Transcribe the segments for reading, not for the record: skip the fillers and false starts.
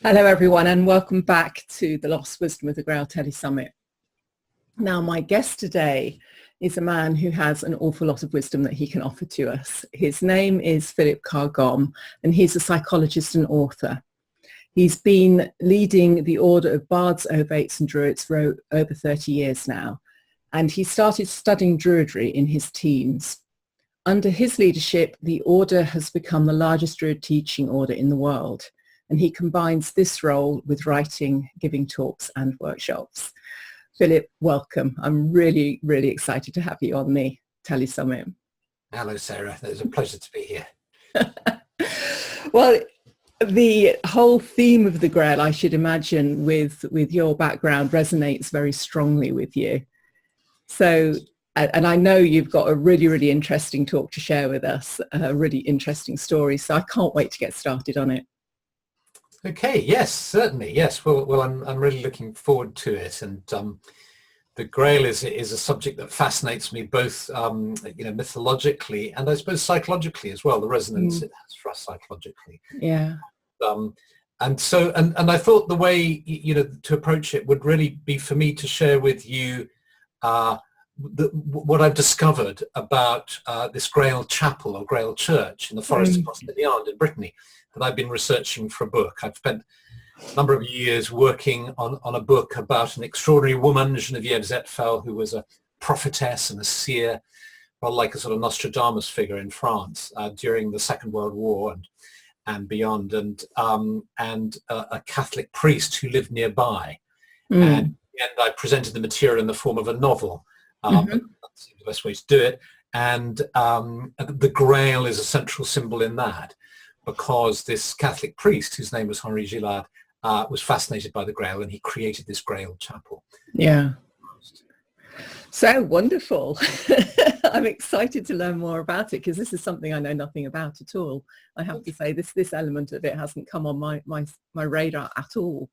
Hello everyone and welcome back to the Lost Wisdom of the Grail Tele-Summit. Now my guest today is a man who has an awful lot of wisdom that he can offer to us. His name is Philip Carr-Gomm and he's a psychologist and author. He's been leading the order of bards, ovates and druids for over 30 years now, and he started studying Druidry in his teens. Under his leadership, the order has become the largest Druid teaching order in the world. And he combines this role with writing, giving talks and workshops. Philip, welcome. I'm really, really excited to have you on the Tele-Summit. Hello, Sarah. It's a pleasure to be here. Well, the whole theme of the Grail, I should imagine, with your background resonates very strongly with you. So, and I know you've got a really, really interesting talk to share with us, a really interesting story. So I can't wait to get started on it. Okay, yes, certainly, yes. Well, I'm really looking forward to it, and the Grail is a subject that fascinates me both, mythologically and I suppose psychologically as well. The resonance it has for us psychologically. Yeah. And so, and I thought the way to approach it would really be for me to share with you what I've discovered about this Grail Chapel or Grail Church in the forest of Brocéliande in Brittany, that I've been researching for a book. I've spent a number of years working on a book about an extraordinary woman, Geneviève Zetfel, who was a prophetess and a seer, well, like a sort of Nostradamus figure in France during the Second World War and beyond, and a Catholic priest who lived nearby. And I presented the material in the form of a novel, but that seems the best way to do it. And the Grail is a central symbol in that, because this Catholic priest, whose name was Henri Gillard, was fascinated by the Grail, and he created this Grail Chapel. Yeah. So wonderful. I'm excited to learn more about it, because this is something I know nothing about at all. I have to say this element of it hasn't come on my radar at all.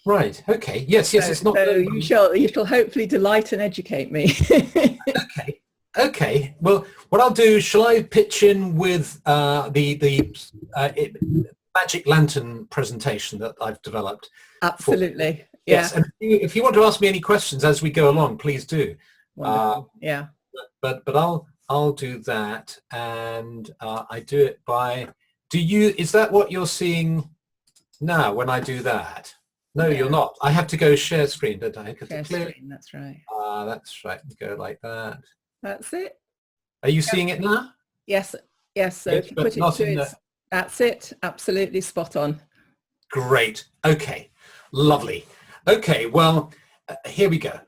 Right. Okay. Yes. It's not. So you shall hopefully delight and educate me. Okay. Okay. Well, what I'll do, shall I pitch in with the magic lantern presentation that I've developed? Absolutely. Yes. And if you want to ask me any questions as we go along, please do. Yeah. But I'll do that, and I do it by. Is that what you're seeing now when I do that? No, You're not. I have to go share screen, don't I? Share screen. That's right. That's right. Go like that. That's it. Are you seeing it now? Yes. So yes, if you put it to it, that's it. Absolutely spot on. Great. Okay. Lovely. Okay. Well, here we go.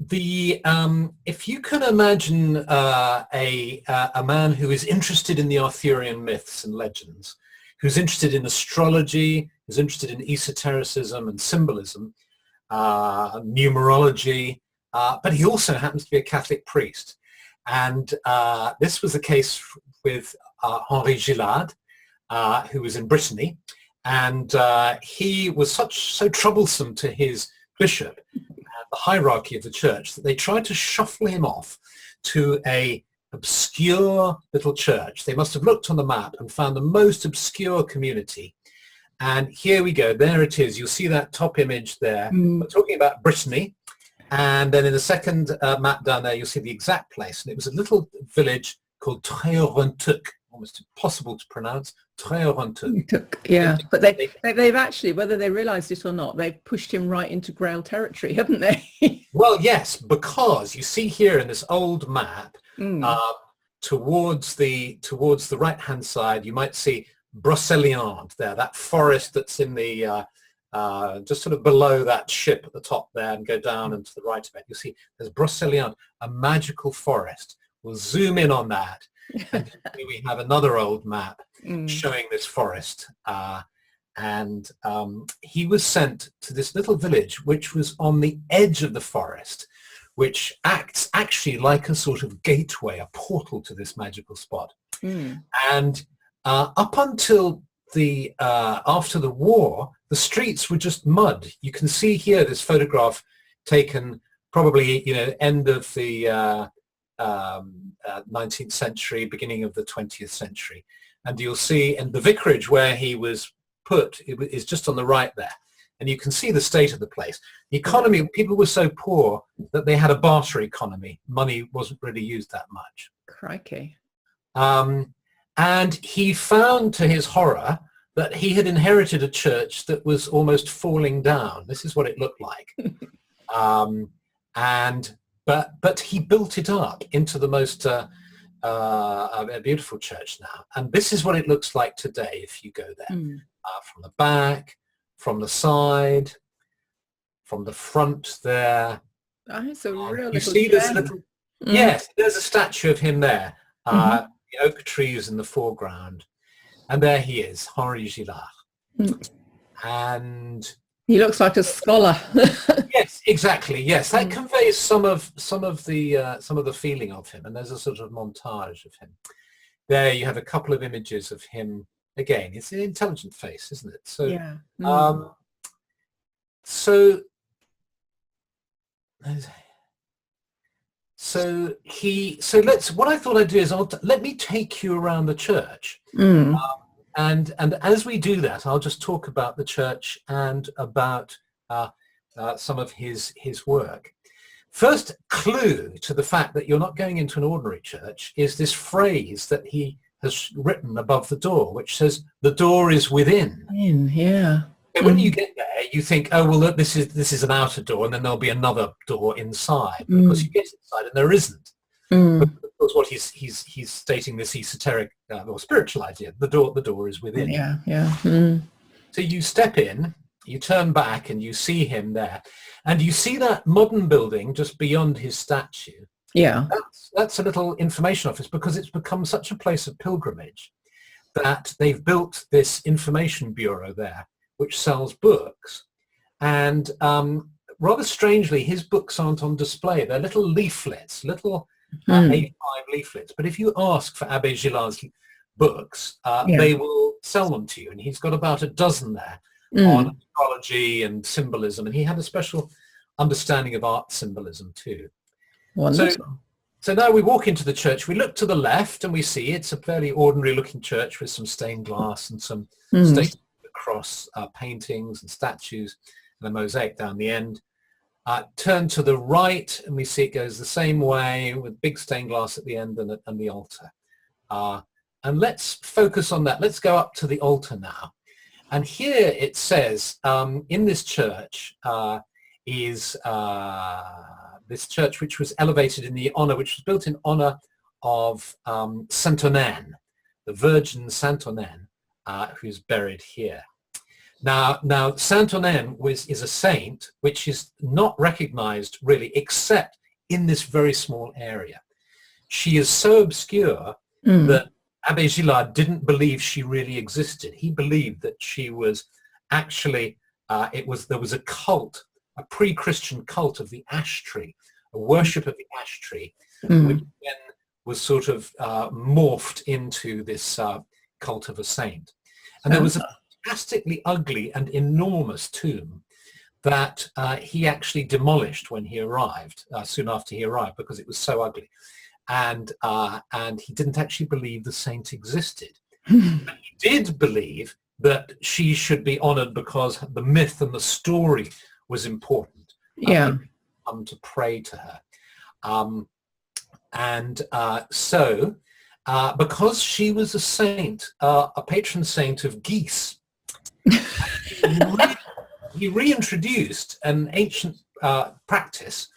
If you can imagine a man who is interested in the Arthurian myths and legends, who's interested in astrology, who's interested in esotericism and symbolism, numerology, but he also happens to be a Catholic priest. And this was the case with Henri Gillard, who was in Brittany. And he was so troublesome to his bishop and the hierarchy of the church that they tried to shuffle him off to a obscure little church. They must have looked on the map and found the most obscure community. And here we go. There it is. You'll see that top image there. We're talking about Brittany. And then in the second map down there, you'll see the exact place. And it was a little village called Treorontuc, almost impossible to pronounce. Treorontuc. Yeah, but they've actually, whether they realised it or not, they've pushed him right into Grail territory, haven't they? Well, yes, because you see here in this old map, towards the right-hand side, you might see Brocéliande there, that forest that's in the just sort of below that ship at the top there, and go down and to the right of it. You'll see there's Brocéliande, a magical forest. We'll zoom in on that. And here we have another old map showing this forest. And he was sent to this little village, which was on the edge of the forest, which acts actually like a sort of gateway, a portal to this magical spot. And up until after the war, the streets were just mud. You can see here this photograph taken probably, end of the 19th century, beginning of the 20th century. And you'll see in the vicarage where he was put is just on the right there. And you can see the state of the place. The economy, people were so poor that they had a barter economy. Money wasn't really used that much. Crikey. And he found, to his horror, that he had inherited a church that was almost falling down. This is what it looked like. But he built it up into the most a beautiful church now. And this is what it looks like today if you go there. From the back, from the side, from the front there. Oh, it's a real you see there's a little, yes, there's a statue of him there. The oak trees in the foreground. And there he is, Henri Gillard. And he looks like a scholar. Yes, exactly. Yes, that conveys some of the feeling of him. And there's a sort of montage of him. There you have a couple of images of him. Again, it's an intelligent face, isn't it? So, yeah. What I thought I'd do is let me take you around the church. And as we do that, I'll just talk about the church and about some of his work. First clue to the fact that you're not going into an ordinary church is this phrase that he has written above the door, which says, "The door is within." Yeah. So when you get there, you think, oh, well, look, this is an outer door, and then there'll be another door inside. Because you get inside and there isn't. But of course, what he's stating this esoteric or spiritual idea. The door is within. Yeah. So you step in, you turn back, and you see him there, and you see that modern building just beyond his statue. Yeah. That's a little information office, because it's become such a place of pilgrimage that they've built this information bureau there, which sells books. And rather strangely, his books aren't on display. They're little leaflets, little A5 leaflets. But if you ask for Abbé Gillard's books, they will sell them to you. And he's got about a dozen there on astrology and symbolism. And he had a special understanding of art symbolism too. So now we walk into the church, we look to the left, and we see it's a fairly ordinary looking church with some stained glass and some stained cross paintings and statues and a mosaic down the end. Turn to the right, and we see it goes the same way with big stained glass at the end and the altar. And let's focus on that. Let's go up to the altar now. And here it says, in this church is this church which was elevated in the honor, which was built in honor of Saint Onenne, the Virgin Saint Onenne, who's buried here. Now Saint Onenne is a saint which is not recognized really except in this very small area. She is so obscure that Abbé Gillard didn't believe she really existed. He believed that she was actually, there was a cult, a pre-Christian cult of the ash tree, a worship of the ash tree, which then was sort of morphed into this cult of a saint. And there was a fantastically ugly and enormous tomb that he actually demolished when he arrived, soon after he arrived, because it was so ugly. And he didn't actually believe the saint existed. But he did believe that she should be honored because the myth and the story was important. Come to pray to her. So because she was a saint, a patron saint of geese, he reintroduced an ancient practice.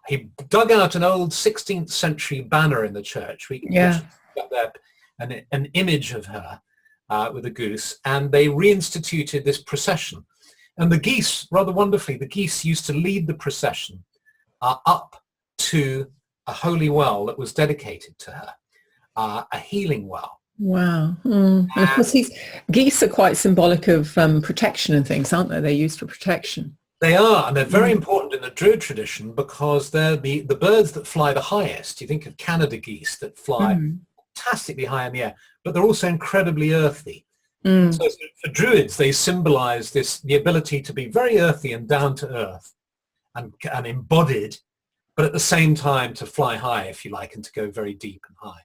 He dug out an old 16th century banner in the church. We can get there, an image of her with a goose, and they reinstituted this procession. And the geese, rather wonderfully, the geese used to lead the procession up to a holy well that was dedicated to her, a healing well. Wow. And of course, geese are quite symbolic of protection and things, aren't they? They're used for protection. They are, and they're very important in the Druid tradition because they're the birds that fly the highest. You think of Canada geese that fly fantastically high in the air, but they're also incredibly earthy. So for Druids, they symbolize the ability to be very earthy and down to earth and embodied, but at the same time to fly high, if you like, and to go very deep and high.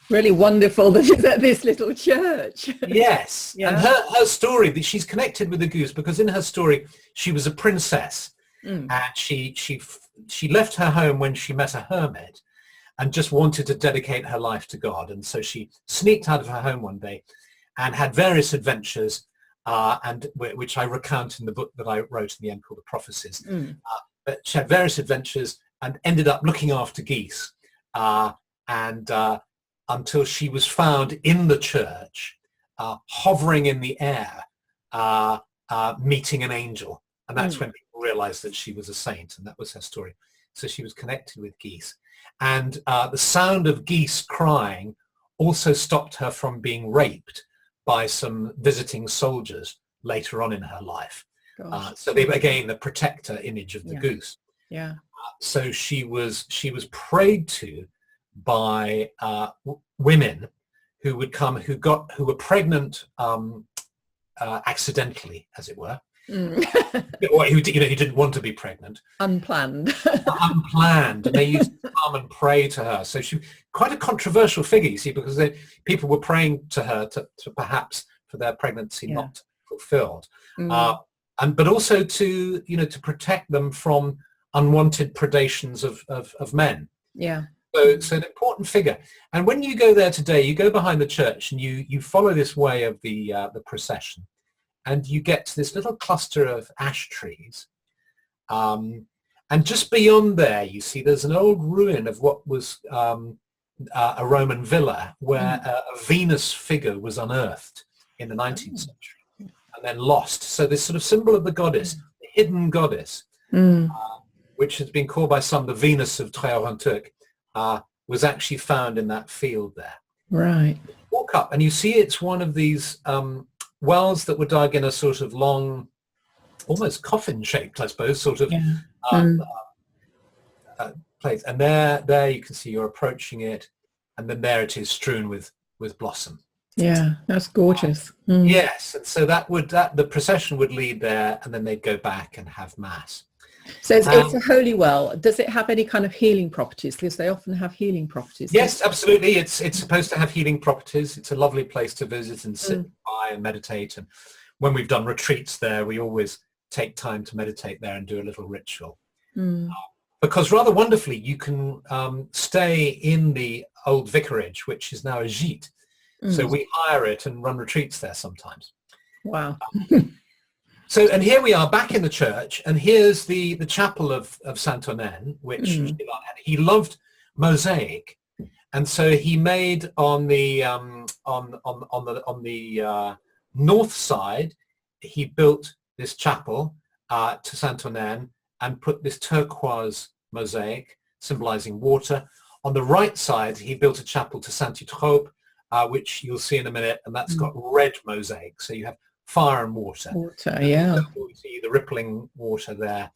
Really wonderful that she's at this little church. Yes. Yeah. And her story, that she's connected with the goose because in her story, she was a princess. And she left her home when she met a hermit and just wanted to dedicate her life to God. And so she sneaked out of her home one day and had various adventures, and which I recount in the book that I wrote in the end called The Prophecies. But she had various adventures and ended up looking after geese. Until she was found in the church, hovering in the air, meeting an angel. And that's when people realized that she was a saint, and that was her story. So she was connected with geese. And the sound of geese crying also stopped her from being raped by some visiting soldiers later on in her life. So they were, again, the protector image of the goose. Yeah. So she was prayed to by women who would come, who were pregnant accidentally, as it were, or who didn't want to be pregnant, unplanned, and they used to come and pray to her. So she quite a controversial figure, you see, because people were praying to her to perhaps for their pregnancy not fulfilled, but also to protect them from unwanted predations of men. Yeah. So an important figure. And when you go there today, you go behind the church and you follow this way of the procession, and you get to this little cluster of ash trees. And just beyond there, you see there's an old ruin of what was a Roman villa where a Venus figure was unearthed in the 19th century and then lost. So this sort of symbol of the goddess, the hidden goddess, which has been called by some the Venus of Treorantürk, was actually found in that field there. Right. Walk up and you see it's one of these wells that were dug in a sort of long, almost coffin-shaped, I suppose, sort of place. And there you can see you're approaching it, and then there it is strewn with blossom. Yeah, that's gorgeous. Yes, and so the procession would lead there, and then they'd go back and have mass. So it's a holy well. Does it have any kind of healing properties? Because they often have healing properties. Yes, absolutely. It's supposed to have healing properties. It's a lovely place to visit and sit by and meditate. And when we've done retreats there, we always take time to meditate there and do a little ritual. Because rather wonderfully, you can stay in the old vicarage, which is now a gîte. So we hire it and run retreats there sometimes. Wow. So, and here we are back in the church, and here's the chapel of Saint Onenne, which he loved mosaic, and so he made on the north side, he built this chapel to Saint Onenne and put this turquoise mosaic symbolizing water. On the right side, he built a chapel to Saint Eutrope, which you'll see in a minute, and that's got red mosaic. So you have fire and water. Yeah. You see the rippling water there.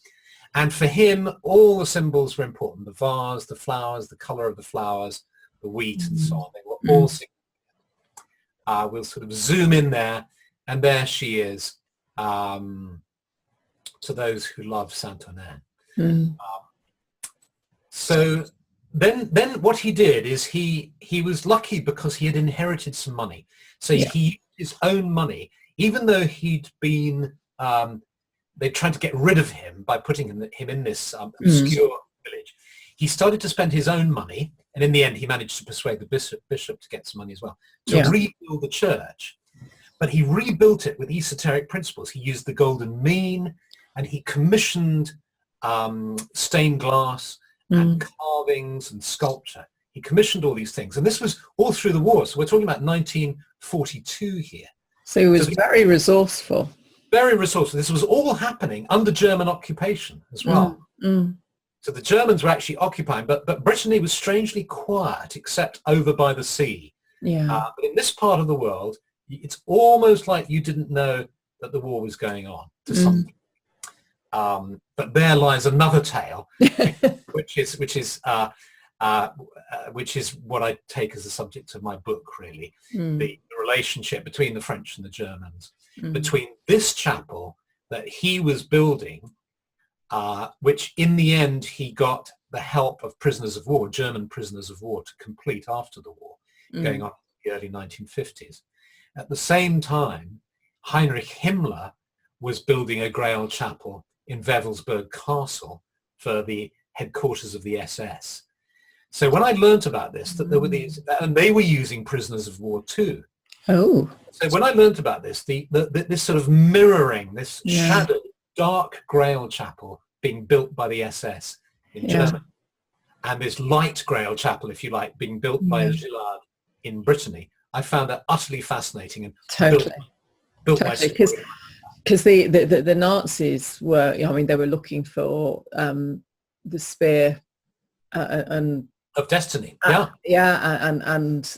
And for him, all the symbols were important. The vase, the flowers, the color of the flowers, the wheat, and so on. They were all significant. We'll sort of zoom in there, and there she is, to those who love Saint Onenne. So then what he did is he was lucky because he had inherited some money. So he used his own money. Even though he'd been, they tried to get rid of him by putting him in this obscure village. He started to spend his own money, and in the end, he managed to persuade the bishop to get some money as well, to rebuild the church. But he rebuilt it with esoteric principles. He used the golden mean, and he commissioned stained glass and carvings and sculpture. He commissioned all these things, and this was all through the war. So we're talking about 1942 here. So he was very resourceful. Very resourceful. This was all happening under German occupation as well. So the Germans were actually occupying, but Brittany was strangely quiet, except over by the sea. But in this part of the world, it's almost like you didn't know that the war was going on to some. But there lies another tale, which is what I take as the subject of my book, really, the relationship between the French and the Germans, between this chapel that he was building, which in the end he got the help of prisoners of war, German prisoners of war, to complete after the war. going on in the early 1950s. At the same time, Heinrich Himmler was building a Grail chapel in Wewelsburg Castle for the headquarters of the SS. So when I learnt about this, that there were these, and they were using prisoners of war too. Oh. So when I learnt about this, this sort of mirroring, this shadowed, dark Grail chapel being built by the SS in Germany, and this light Grail chapel, if you like, being built by Gillard in Brittany, I found that utterly fascinating and built my story. Because the Nazis were, I mean, they were looking for the spear and of destiny, and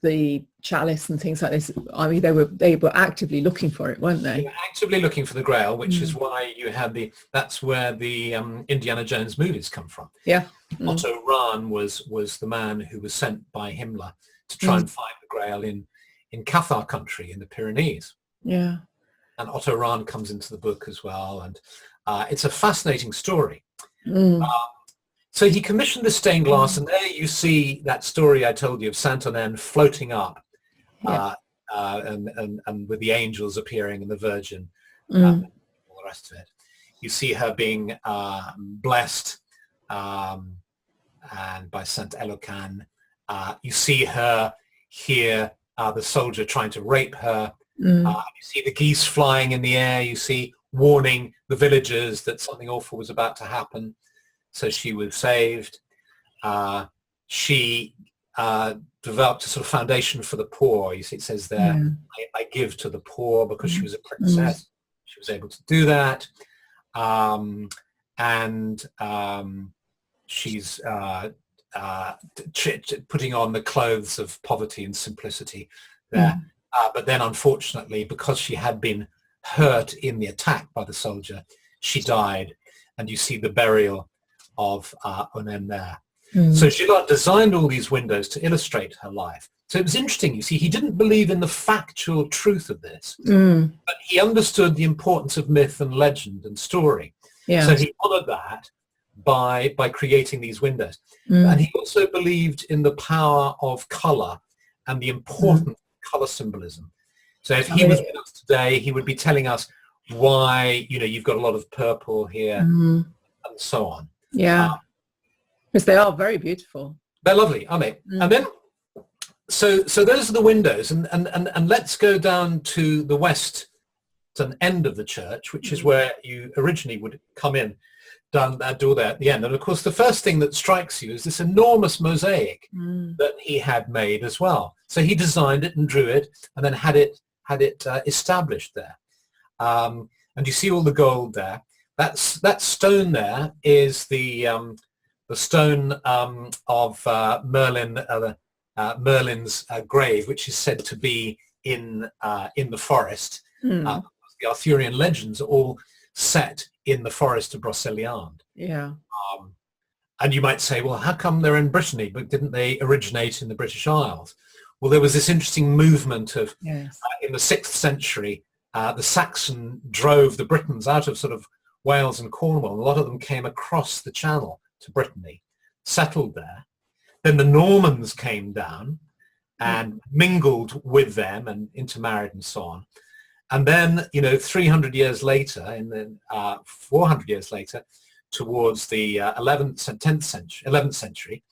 the chalice and things like this. I mean, they were actively looking for it, weren't they? They were actively looking for the Grail, which is why you had that's where the Indiana Jones movies come from. Yeah. Otto Rahn was the man who was sent by Himmler to try and find the Grail in Cathar country in the Pyrenees. Yeah. And Otto Rahn comes into the book as well, and it's a fascinating story. So he commissioned this stained glass, and there you see that story I told you of Saint Onenne floating up, and with the angels appearing and the Virgin, all the rest of it. You see her being blessed and by Saint Elocan. You see her here, the soldier trying to rape her. You see the geese flying in the air. You see warning the villagers that something awful was about to happen. So she was saved. She developed a sort of foundation for the poor. You see, it says there, I give to the poor, because she was a princess. She was able to do that. She's putting on the clothes of poverty and simplicity there. But then, unfortunately, because she had been hurt in the attack by the soldier, she died. And you see the burial of Onenne there. So Gillard designed all these windows to illustrate her life. So it was interesting, you see, he didn't believe in the factual truth of this, but he understood the importance of myth and legend and story. So he honored that by creating these windows. And he also believed in the power of color and the importance of color symbolism. So if he was with us today, he would be telling us why, you've got a lot of purple here and so on. Yeah, because they are very beautiful. They're lovely, aren't they? And then, so those are the windows, and let's go down to the west, to an end of the church, which is where you originally would come in, down that door there at the end. And of course, the first thing that strikes you is this enormous mosaic that he had made as well. So he designed it and drew it, and then had it established there. And you see all the gold there. That stone there is the stone of Merlin's grave, which is said to be in the forest. The Arthurian legends are all set in the forest of Brocéliande. Yeah. And you might say, well, how come they're in Brittany, but didn't they originate in the British Isles? Well, there was this interesting movement of in the 6th century, the Saxon drove the Britons out of sort of Wales and Cornwall. A lot of them came across the channel to Brittany, settled there. Then the Normans came down and mingled with them and intermarried and so on. And then, 300 years later, and then 400 years later, towards the 11th century,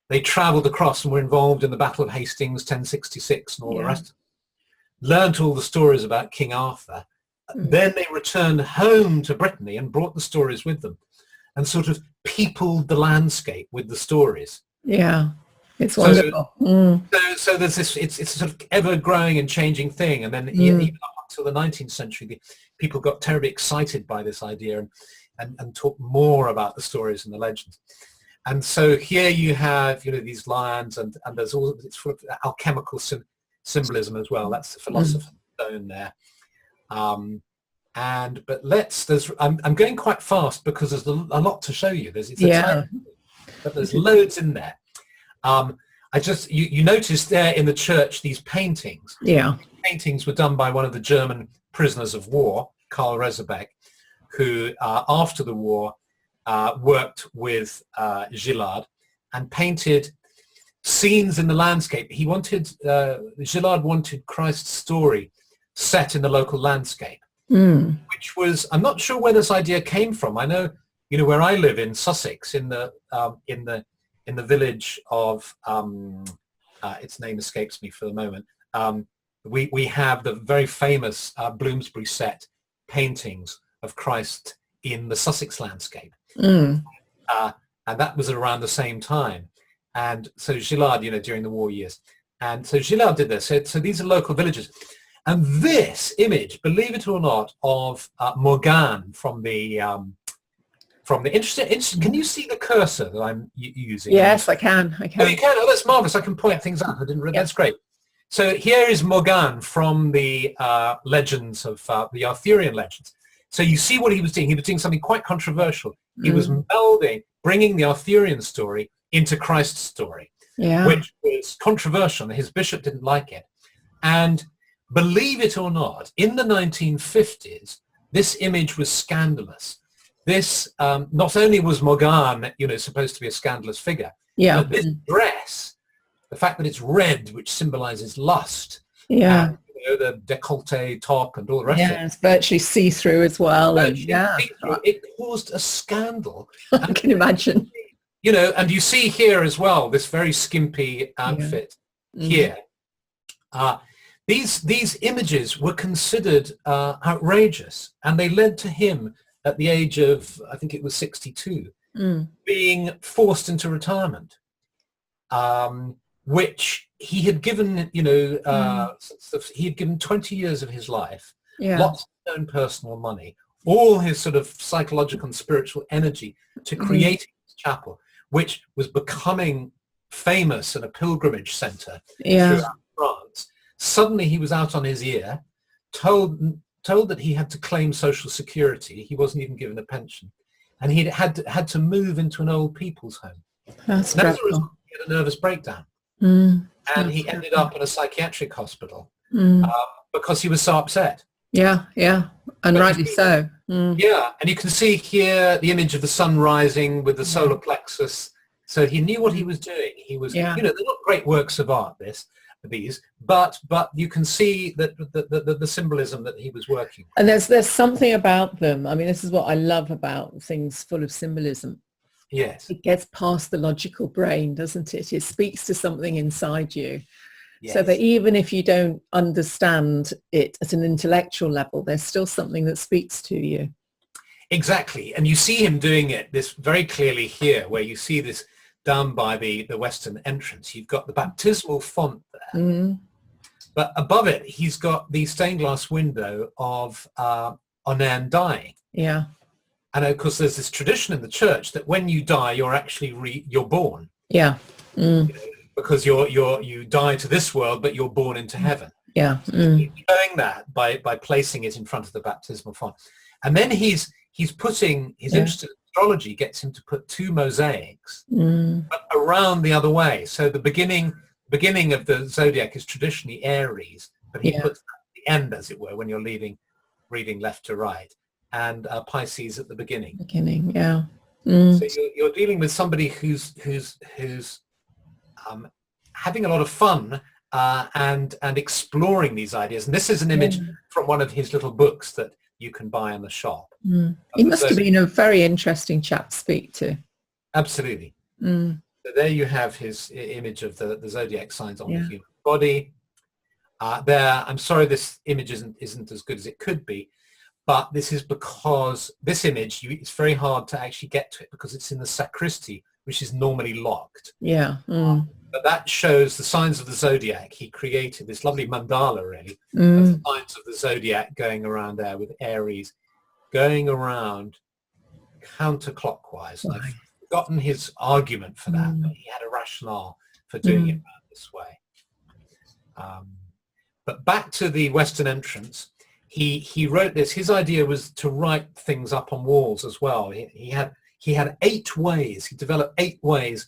they travelled across and were involved in the Battle of Hastings, 1066, and all the rest. Learnt all the stories about King Arthur. Then they returned home to Brittany and brought the stories with them, and sort of peopled the landscape with the stories. Yeah, it's wonderful. So there's this, it's a sort of ever-growing and changing thing. And then even up until the 19th century, people got terribly excited by this idea and talked more about the stories and the legends. And so here you have, these lions, and there's all, it's full of alchemical symbolism as well. That's the philosopher's stone there. I'm going quite fast because there's a lot to show you. But there's loads in there. You noticed there in the church these paintings. Yeah. These paintings were done by one of the German prisoners of war, Karl Reserbeck, who after the war worked with Gillard and painted scenes in the landscape. He wanted, Gillard wanted Christ's story set in the local landscape, which was, I'm not sure where this idea came from. I know, where I live in Sussex, in the village of, its name escapes me for the moment. We have the very famous Bloomsbury set paintings of Christ in the Sussex landscape. And that was around the same time. And so Gillard, during the war years. And so Gillard did this. So these are local villages. And this image, believe it or not, of Morgane from the interesting, can you see the cursor that I'm using? Yes, I can. Oh, you can? Oh, that's marvelous. I can point things out. I didn't realize. That's great. So here is Morgane from the legends of the Arthurian legends. So you see what he was doing. He was doing something quite controversial. He was bringing the Arthurian story into Christ's story, which was controversial. His bishop didn't like it. And believe it or not, in the 1950s, this image was scandalous. This, not only was Morgane, supposed to be a scandalous figure, but this dress, the fact that it's red, which symbolizes lust, and, the décolleté top and all the rest of it. Yeah, it's virtually see-through as well. And, it caused a scandal. I can imagine. And you see here as well, this very skimpy outfit here. These images were considered outrageous, and they led to him at the age of, I think it was 62, being forced into retirement, which he had given, he had given 20 years of his life, lots of his own personal money, all his sort of psychological and spiritual energy to creating this chapel, which was becoming famous and a pilgrimage center throughout France. Suddenly he was out on his ear, told that he had to claim social security. He wasn't even given a pension, and he had to move into an old people's home. That's as a result, he had a nervous breakdown, and he ended up in a psychiatric hospital because he was so upset. And rightly so. And you can see here the image of the sun rising with the solar plexus. So he knew what he was doing. He was, they're not great works of art, these, but you can see that the symbolism that he was working with. And there's something about them. I mean, this is what I love about things full of symbolism. Yes. It gets past the logical brain, doesn't it? It speaks to something inside you. So that even if you don't understand it at an intellectual level, there's still something that speaks to you. Exactly. And you see him doing it this very clearly here, where you see this down by the western entrance. You've got the baptismal font there. But above it, he's got the stained glass window of Onenne dying. And of course, there's this tradition in the church that when you die, you're actually you're born. Because you die to this world, but you're born into heaven. He's showing that by placing it in front of the baptismal font. And then he's putting his interest in astrology gets him to put two mosaics around the other way. So the beginning of the zodiac is traditionally Aries, but he puts at the end, as it were, when you're reading left to right, and Pisces at the beginning. So you're dealing with somebody who's having a lot of fun and exploring these ideas. And this is an image from one of his little books that you can buy in the shop. He must have been a very interesting chap to speak to. Absolutely. So there you have his image of the zodiac signs on the human body. I'm sorry this image isn't as good as it could be, but this is because this image, it's very hard to actually get to it because it's in the sacristy, which is normally locked. But that shows the signs of the zodiac. He created this lovely mandala, really, of the signs of the zodiac going around there with Aries going around counterclockwise. And I've forgotten his argument for that, but he had a rationale for doing it this way. But back to the western entrance, he wrote this. His idea was to write things up on walls as well. He had 8 ways. He developed 8 ways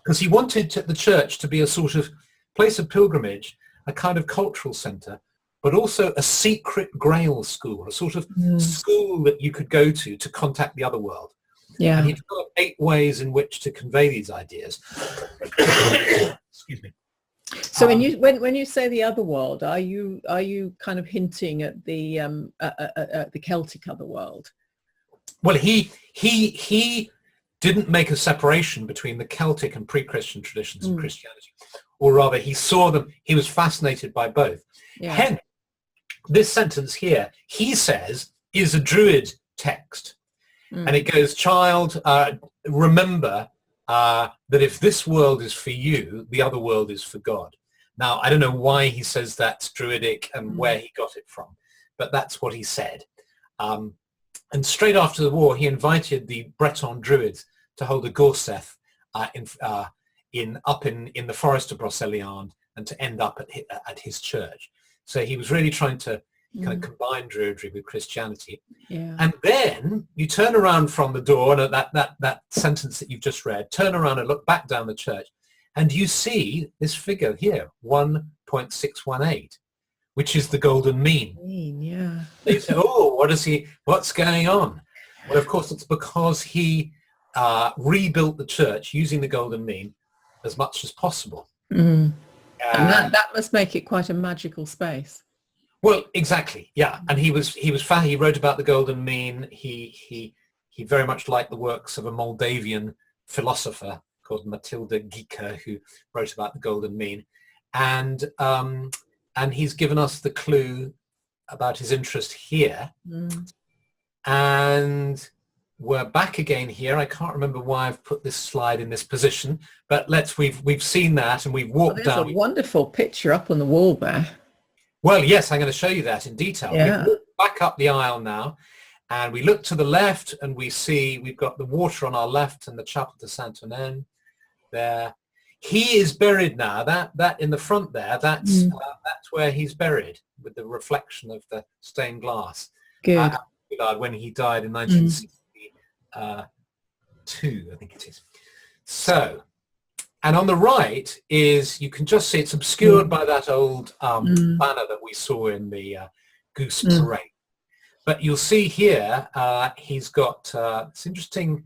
because he wanted the church to be a sort of place of pilgrimage, a kind of cultural center, but also a secret grail school, a sort of school that you could go to contact the other world. Yeah. And he developed 8 ways in which to convey these ideas. Excuse me. So when you say the other world, are you kind of hinting at the Celtic other world? Well, he didn't make a separation between the Celtic and pre-Christian traditions of Christianity, or rather, he saw them. He was fascinated by both. Yeah. Hence, this sentence here, he says, is a Druid text. And it goes, child, remember that if this world is for you, the other world is for God. Now, I don't know why he says that's Druidic and where he got it from, but that's what he said. And straight after the war, he invited the Breton Druids to hold a Gorseth in the forest of Brocéliande and to end up at his church. So he was really trying to kind of combine Druidry with Christianity. Yeah. And then you turn around from the door, and that sentence that you've just read, turn around and look back down the church, and you see this figure here, 1.618, which is the golden mean. Yeah. They say, oh, what's going on? Well, of course, it's because he rebuilt the church using the golden mean as much as possible. And that must make it quite a magical space. Well, exactly, yeah. And he wrote about the golden mean. He very much liked the works of a Moldavian philosopher called Matilda Gica, who wrote about the golden mean, and he's given us the clue about his interest here. And we're back again here. I can't remember why I've put this slide in this position, but we've seen that, and we've walked down. There's a wonderful picture up on the wall there. Well, yes, I'm going to show you that in detail. Yeah. We've walked back up the aisle now, and we look to the left, and we see we've got the water on our left and the chapel to Saint Onenne there. He is buried now. That in the front there, that's where he's buried, with the reflection of the stained glass. Good. When he died in 1962, I think it is. So, and on the right is, you can just see it's obscured by that old banner that we saw in the Goose Parade. But you'll see here, he's got this interesting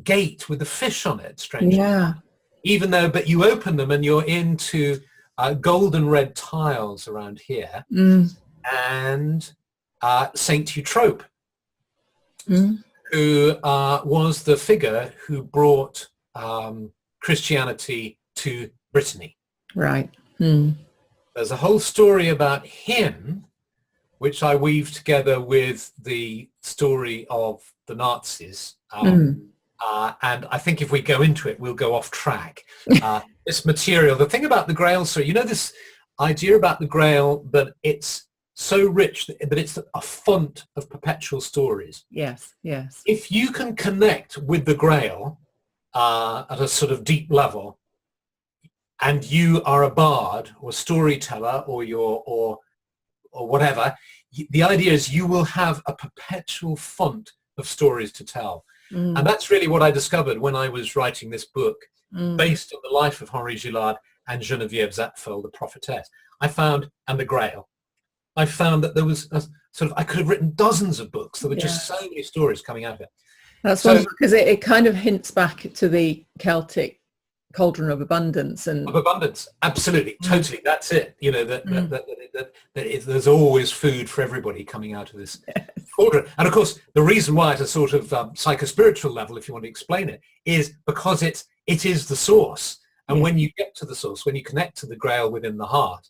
gate with the fish on it, strangely. Yeah. But you open them and you're into golden red tiles around here. And Saint Eutrope, who was the figure who brought Christianity to Brittany. Right. There's a whole story about him, which I weave together with the story of the Nazis. And I think if we go into it, we'll go off track. This material, the thing about the Grail, so this idea about the Grail, that it's so rich that it's a font of perpetual stories. Yes, yes. If you can connect with the Grail at a sort of deep level, and you are a bard or storyteller or whatever, the idea is you will have a perpetual font of stories to tell. And that's really what I discovered when I was writing this book based on the life of Henri Gillard and Geneviève Zapfel, the prophetess. And the Grail. I found that there was I could have written dozens of books. There were just so many stories coming out of it. That's wonderful, because it kind of hints back to the Celtic cauldron of abundance. Of abundance, absolutely, totally. That's it. There's always food for everybody coming out of this cauldron. And of course, the reason why at a sort of psychospiritual level, if you want to explain it, is because it is the source. And when you get to the source, when you connect to the Grail within the heart,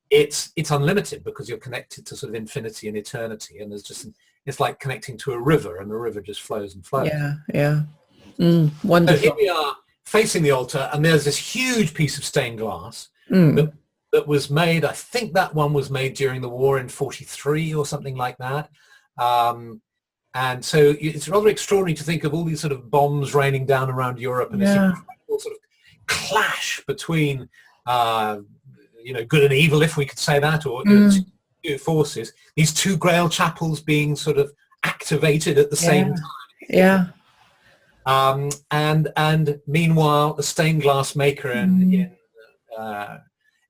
it's unlimited, because you're connected to sort of infinity and eternity. And it's like connecting to a river, and the river just flows and flows. Yeah. Wonderful. So here we are facing the altar, and there's this huge piece of stained glass that was made. I think that one was made during the war in 1943 or something like that. And so it's rather extraordinary to think of all these sort of bombs raining down around Europe, and this incredible sort of clash between good and evil, if we could say that, or two forces. These two Grail chapels being sort of activated at the same time. Yeah. And meanwhile, a stained glass maker in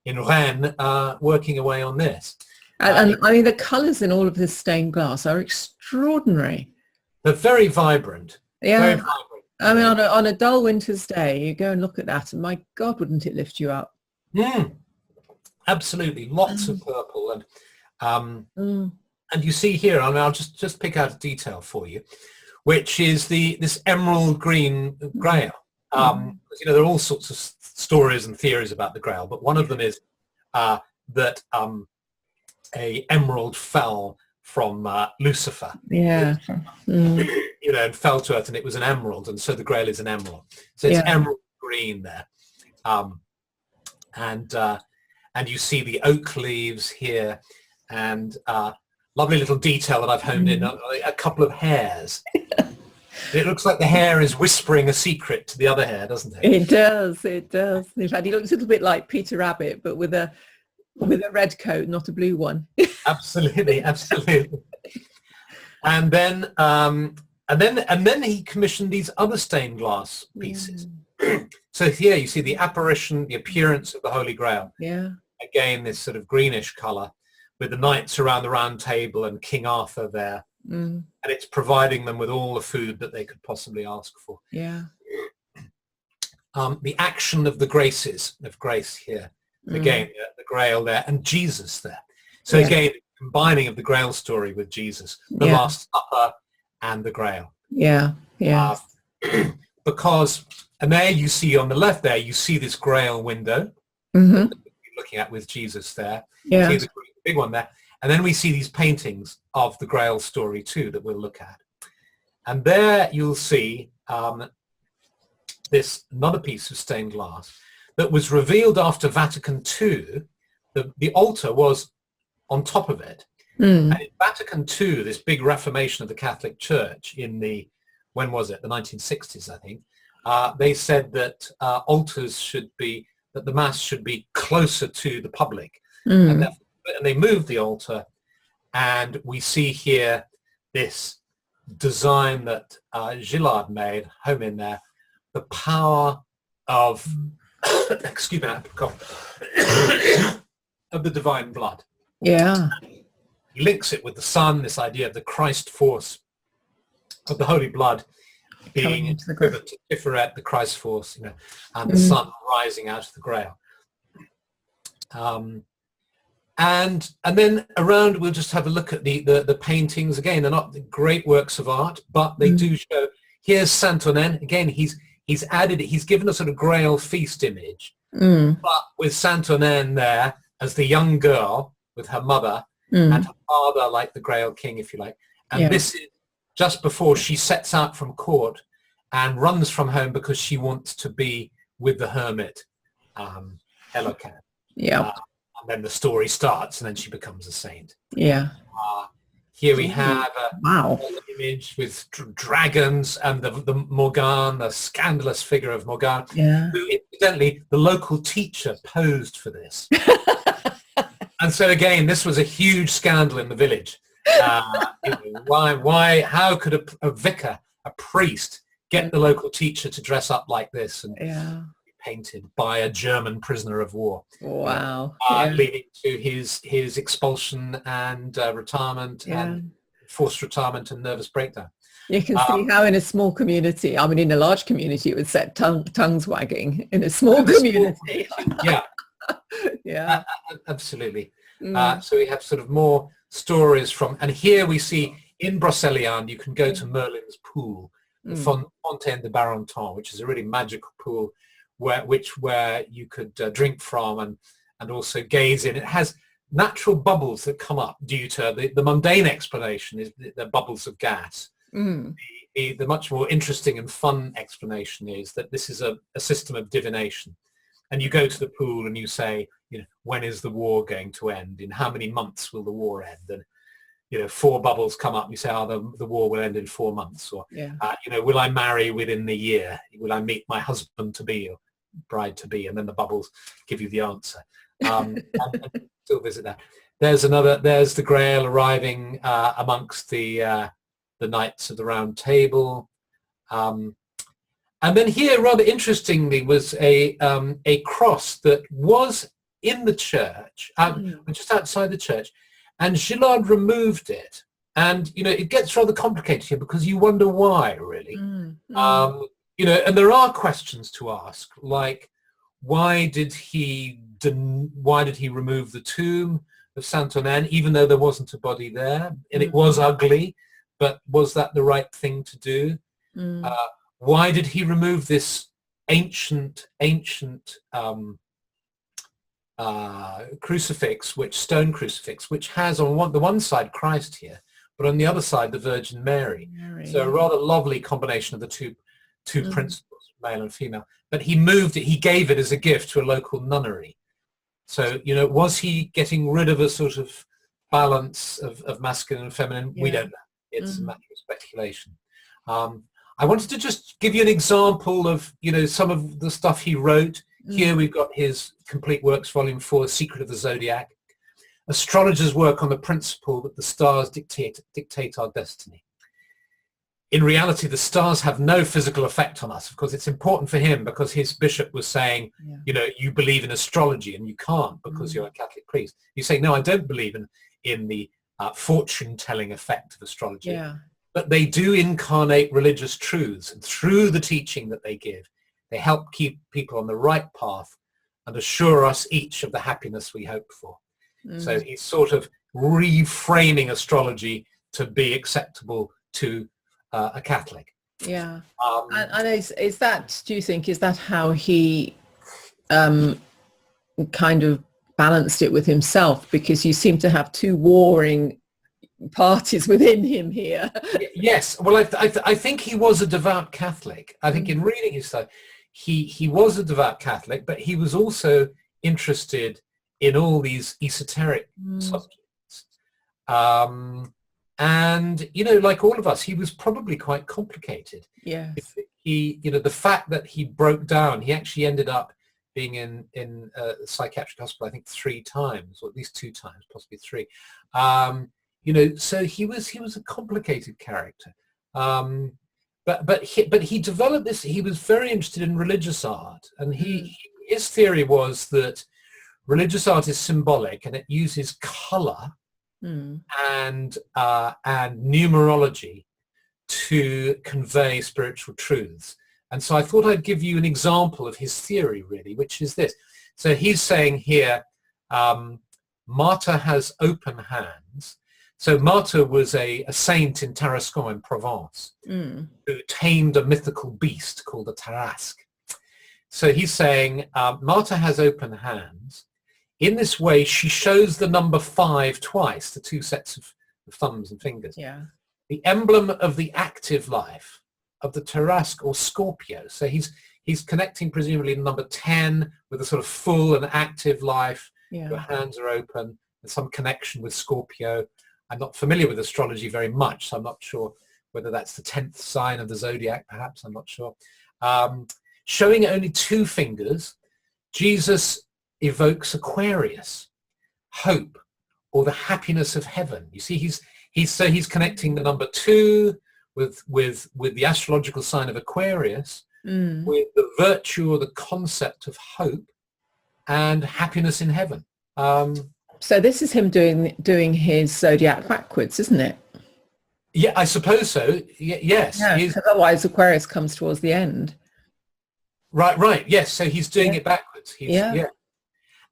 Rennes working away on this. And I mean, the colours in all of this stained glass are extraordinary. They're very vibrant. Yeah. Very vibrant. I mean, on a dull winter's day, you go and look at that, and my God, wouldn't it lift you up? Absolutely, lots of purple, and you see here, I mean, I'll just pick out a detail for you, which is this emerald green Grail. You know, there are all sorts of stories and theories about the Grail, but one of them is that a emerald fell from Lucifer. Yeah. You know, and fell to earth, and it was an emerald, and so the Grail is an emerald. So it's emerald green there, and you see the oak leaves here, and lovely little detail that I've honed in, a couple of hairs. It looks like the hair is whispering a secret to the other hair, doesn't it? It does. It does. In fact, he looks a little bit like Peter Rabbit, but with a red coat, not a blue one. Absolutely. And then he commissioned these other stained glass pieces. So here you see the apparition, the appearance of the Holy Grail. Yeah. Again, this sort of greenish colour, with the knights around the round table and King Arthur there. And it's providing them with all the food that they could possibly ask for. Yeah. The action of the graces, of grace here. Again, the Grail there, and Jesus there. So again, combining of the Grail story with Jesus, the Last Supper and the Grail. Yeah. Because, and there you see on the left there, you see this Grail window that you're looking at with Jesus there. Yeah. You see the big one there. And then we see these paintings of the Grail story too that we'll look at. And there you'll see this another piece of stained glass that was revealed after Vatican II. The altar was on top of it. And in Vatican II, this big reformation of the Catholic Church in the, when was it? The 1960s, I think. They said that altars should be, that the Mass should be closer to the public. And they moved the altar, and we see here this design that Gillard made, home in there, the power of, excuse me, of the divine blood. Yeah. He links it with the sun, this idea of the Christ force of the holy blood being equivalent to Tiferet, the Christ force, you know, and the sun rising out of the Grail. And then around, we'll just have a look at the paintings. Again, they're not great works of art, but they do show. Here's Saint Onenne. Again, he's given a sort of Grail feast image, but with Saint Onenne there as the young girl with her mother and her father like the Grail king, if you like. And this is just before she sets out from court and runs from home because she wants to be with the hermit, Elocan. Yeah. And then the story starts, and then she becomes a saint. Yeah. Here we have an image with dragons and the Morgane, the scandalous figure of Morgane, who incidentally the local teacher posed for this. And so again, this was a huge scandal in the village. Why? How could a vicar, a priest, get the local teacher to dress up like this and be painted by a German prisoner of war? Wow. Leading to his expulsion and retirement and forced retirement and nervous breakdown. You can see how in a small community, I mean, in a large community, it would set tongues wagging. In a small community. Absolutely. So we have sort of more stories from, and here we see in Brocéliande, you can go to Merlin's pool, the Fontaine de Barenton, which is a really magical pool where you could drink from and also gaze in. It has natural bubbles that come up due to the mundane explanation is the bubbles of gas. The much more interesting and fun explanation is that this is a system of divination. And you go to the pool and you say, you know, when is the war going to end? In how many months will the war end? And, you know, 4 bubbles come up and you say, oh, the war will end in 4 months. Or, you know, will I marry within the year? Will I meet my husband to be or bride to be? And then the bubbles give you the answer. And still visit that. There's the Grail arriving amongst the Knights of the Round Table. And then here, rather interestingly, was a cross that was in the church, just outside the church, and Gillard removed it And, it gets rather complicated here because you wonder why, really. And there are questions to ask, like, why did he remove the tomb of Saint Onenne, even though there wasn't a body there, and it was ugly, but was that the right thing to do? Why did he remove this ancient crucifix, stone crucifix, which has on the one side Christ here, but on the other side the Virgin Mary. So a rather lovely combination of the two principles, male and female. But he moved it, he gave it as a gift to a local nunnery. So, was he getting rid of a sort of balance of masculine and feminine? We don't know. It's a matter of speculation. I wanted to just give you an example of, some of the stuff he wrote. Here we've got his complete works, volume 4, Secret of the Zodiac. Astrologers work on the principle that the stars dictate our destiny. In reality, the stars have no physical effect on us. Of course, it's important for him because his bishop was saying, you believe in astrology and you can't because you're a Catholic priest. He's saying, no, I don't believe in the fortune-telling effect of astrology. Yeah. But they do incarnate religious truths. And through the teaching that they give, they help keep people on the right path and assure us each of the happiness we hope for. So he's sort of reframing astrology to be acceptable to a Catholic. Yeah. And is that, do you think, is that how he kind of balanced it with himself? Because you seem to have two warring parties within him here. Yes. Well, I think he was a devout Catholic. I think in reading his stuff, he was a devout Catholic, but he was also interested in all these esoteric subjects. And, like all of us, he was probably quite complicated. Yes. He, the fact that he broke down, he actually ended up being in a psychiatric hospital, I think 3 times, or at least 2 times, possibly 3. So he was a complicated character. But he developed this. He was very interested in religious art, and his theory was that religious art is symbolic, and it uses color and numerology to convey spiritual truths. And so I thought I'd give you an example of his theory, really, which is this. So he's saying here, Martha has open hands. So Martha was a saint in Tarascon in Provence who tamed a mythical beast called a tarasque. So he's saying Martha has open hands. In this way, she shows the number 5 twice, the 2 sets of thumbs and fingers. Yeah. The emblem of the active life of the tarasque or Scorpio. So he's connecting presumably the number 10 with a sort of full and active life. Yeah. Your hands are open, and some connection with Scorpio. I'm not familiar with astrology very much, so I'm not sure whether that's the 10th sign of the zodiac, perhaps. I'm not sure. Showing only 2 fingers, Jesus evokes Aquarius, hope, or the happiness of heaven. You see, he's connecting the number 2 with the astrological sign of Aquarius, with the virtue or the concept of hope and happiness in heaven. So this is him doing his zodiac backwards, isn't it? Yeah, I suppose so. Yes. Yeah, because otherwise Aquarius comes towards the end. Right. Yes. So he's doing it backwards. Yeah.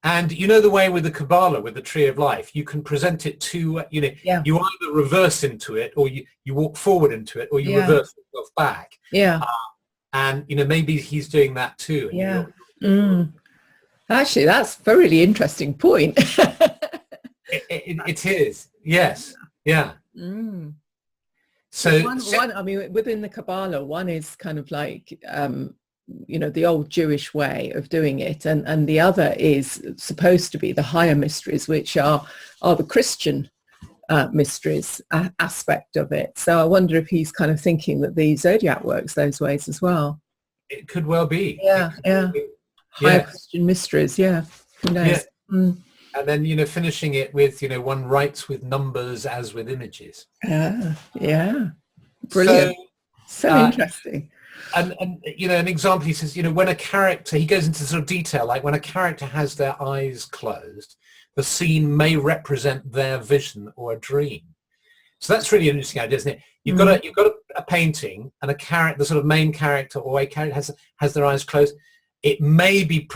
And the way with the Kabbalah, with the Tree of Life, you can present it to, you either reverse into it, or you walk forward into it, or you reverse yourself back. Yeah. And, maybe he's doing that too. Yeah. Actually, that's a really interesting point. It is. Yes. Yeah. So one, I mean, within the Kabbalah, one is kind of like, the old Jewish way of doing it. And the other is supposed to be the higher mysteries, which are the Christian mysteries aspect of it. So I wonder if he's kind of thinking that the zodiac works those ways as well. It could well be. Yeah. Higher Christian mysteries. Yeah. Who knows? Yeah. And then, finishing it with, one writes with numbers as with images. Yeah. Brilliant. So interesting. And an example, he says, when a character, he goes into sort of detail, like when a character has their eyes closed, the scene may represent their vision or a dream. So that's really an interesting idea, isn't it? You've got a painting, and a character, the sort of main character or a character has their eyes closed. It may be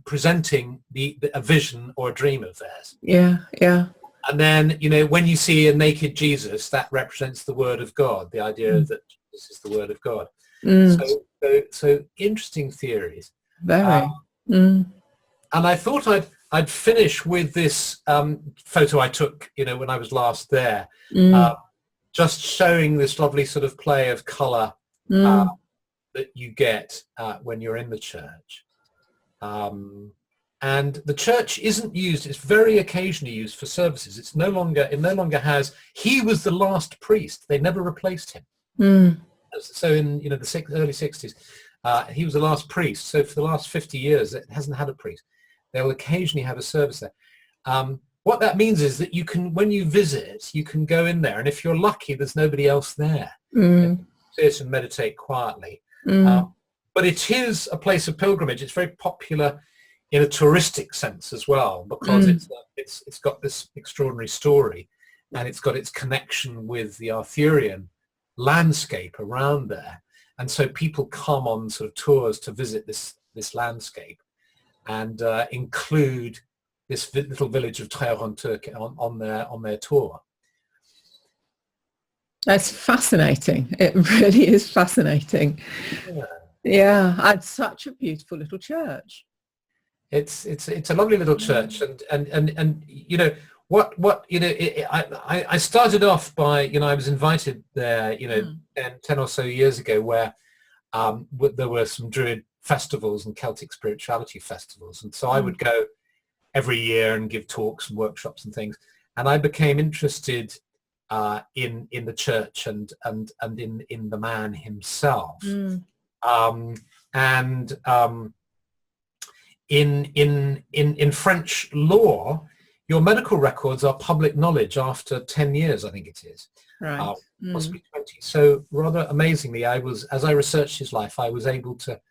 presenting a vision or a dream of theirs. Yeah, yeah. And then, you know, when you see a naked Jesus, that represents the word of God, the idea that this is the word of God. So interesting theories. Very. And I thought I'd finish with this photo I took, you know, when I was last there, just showing this lovely sort of play of colour that you get when you're in the church. And the church isn't used, it's very occasionally used for services. It no longer has, he was the last priest. They never replaced him. So in, you know, the early 60s, he was the last priest. So for the last 50 years, it hasn't had a priest. They'll occasionally have a service there. What that means is that you can, when you visit, you can go in there, and if you're lucky, there's nobody else there. Sit and meditate quietly. But it is a place of pilgrimage. It's very popular in a touristic sense as well, because it's got this extraordinary story, and it's got its connection with the Arthurian landscape around there. And so people come on sort of tours to visit this landscape, and include this little village of Turkey on their tour. That's fascinating. It really is fascinating. Yeah, it's such a beautiful little church. It's a lovely little church, and you know what you know. I started off by, you know, I was invited there, you know, 10 or so years ago, where there were some Druid festivals and Celtic spirituality festivals, and so I would go every year and give talks and workshops and things, and I became interested in the church and in the man himself. In French law, your medical records are public knowledge after 10 years, I think it is. Right. Possibly 20. So rather amazingly, as I researched his life, I was able to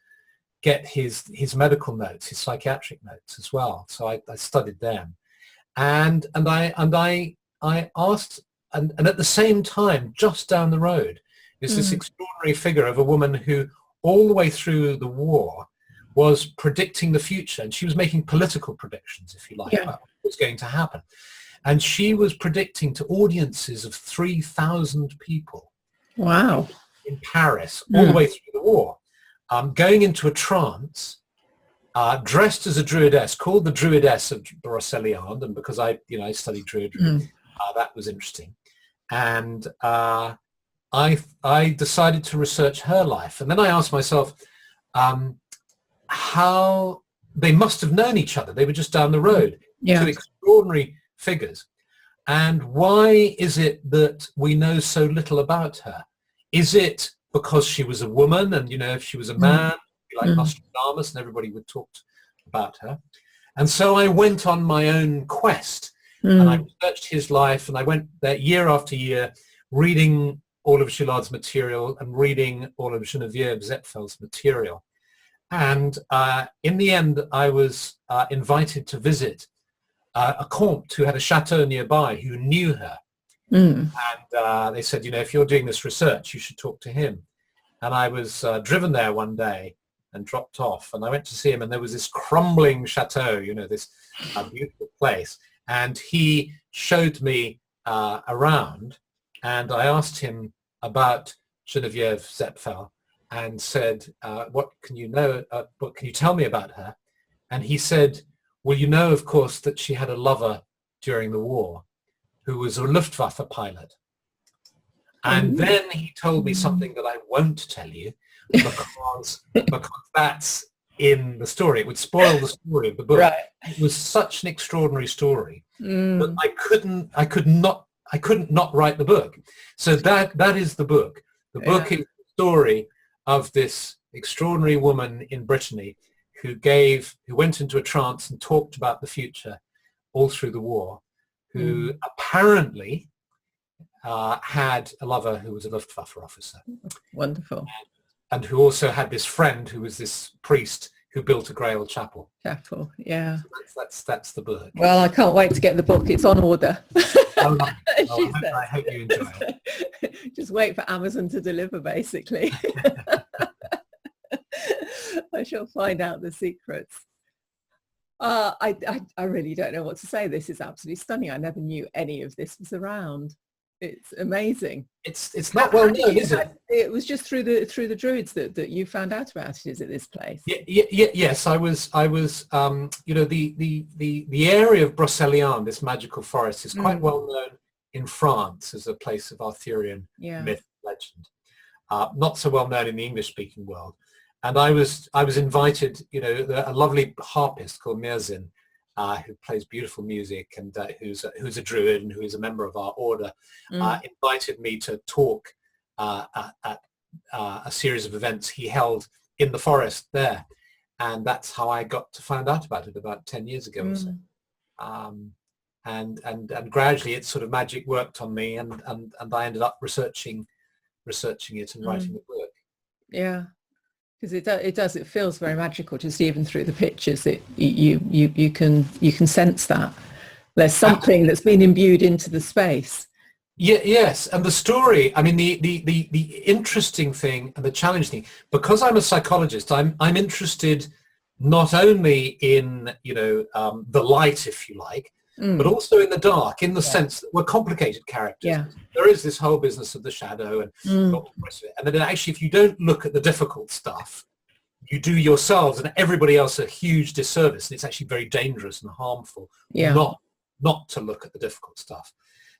get his medical notes, his psychiatric notes as well. So I studied them, and I asked, and at the same time, just down the road, is this extraordinary figure of a woman who, all the way through the war, was predicting the future, and she was making political predictions, if you like, about what was going to happen. And she was predicting to audiences of 3,000 people. Wow. In Paris, all the way through the war, going into a trance, dressed as a druidess, called the Druidess of Brocéliande, and because I studied Druidry, that was interesting. And I decided to research her life, and then I asked myself, how they must have known each other. They were just down the road. Two extraordinary figures. And why is it that we know so little about her? Is it because she was a woman, and, you know, if she was a man, like Nostradamus, and everybody would talk about her? And so I went on my own quest, and I researched his life, and I went there year after year, reading all of Gillard's material and reading all of Geneviève Zepfel's material. And in the end, I was invited to visit a comte who had a chateau nearby, who knew her. And they said, you know, if you're doing this research, you should talk to him. And I was driven there one day and dropped off, and I went to see him, and there was this crumbling chateau, you know, this beautiful place. And he showed me around, and I asked him about Geneviève Zepfel, and said, what can you tell me about her? And he said, well, you know, of course, that she had a lover during the war who was a Luftwaffe pilot. And then he told me something that I won't tell you, because that's in the story. It would spoil the story of the book. Right. It was such an extraordinary story that I couldn't not write the book. So that is the book. The book is the story of this extraordinary woman in Brittany who went into a trance and talked about the future all through the war, who apparently had a lover who was a Luftwaffe officer. Wonderful. And who also had this friend who was this priest who built a Grail chapel. Chapel, yeah. So that's the book. Well, I can't wait to get the book. It's on order. Oh, I hope you enjoy it. Just wait for Amazon to deliver, basically. I shall find out the secrets. I really don't know what to say. This is absolutely stunning. I never knew any of this was around. It's amazing. It's not well known, is it? It was just through the Druids that you found out about it. Is it this place? Yes, I was you know, the area of Brocéliande, this magical forest, is quite well known in France as a place of Arthurian myth, legend. Not so well known in the English-speaking world. And I was invited, you know, a lovely harpist called Mirzin, who plays beautiful music and who's a Druid and who is a member of our order, invited me to talk at a series of events he held in the forest there. And that's how I got to find out about it about 10 years ago or so. And gradually it sort of magic worked on me, and I ended up researching it and writing the book. Yeah. Because it feels very magical, just even through the pictures. You can sense that there's something that's been imbued into the space. Yes, and the story. I mean, the interesting thing and the challenging thing, because I'm a psychologist, I'm interested not only in, you know, the light, if you like, but also in the dark, in the sense that we're complicated characters. Yeah. There is this whole business of the shadow and all the rest of it. And then actually, if you don't look at the difficult stuff, you do yourselves and everybody else a huge disservice. And it's actually very dangerous and harmful not to look at the difficult stuff.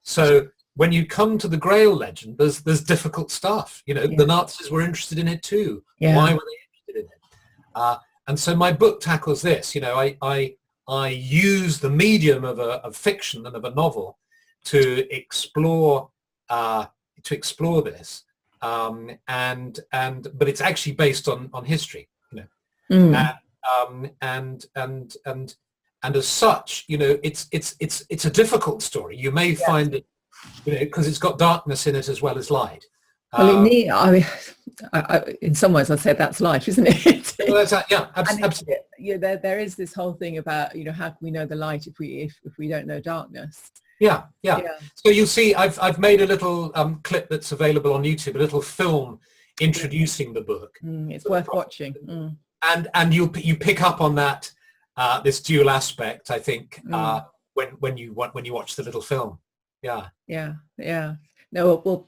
So when you come to the Grail legend, there's difficult stuff. You know, the Nazis were interested in it too. Yeah. Why were they interested in it? And so my book tackles this. You know, I use the medium of fiction and of a novel to explore this, but it's actually based on history, you know, and as such, you know, it's a difficult story. You may find it, you know, because it's got darkness in it as well as light. Well, I mean, in some ways, I'd say that's life, isn't it? Well, absolutely. Yeah, there is this whole thing about, you know, how can we know the light if we don't know darkness? Yeah. So you'll see, I've made a little clip that's available on YouTube, a little film introducing the book. It's worth watching. And you pick up on that this dual aspect, I think, when you watch the little film. Yeah. No, we'll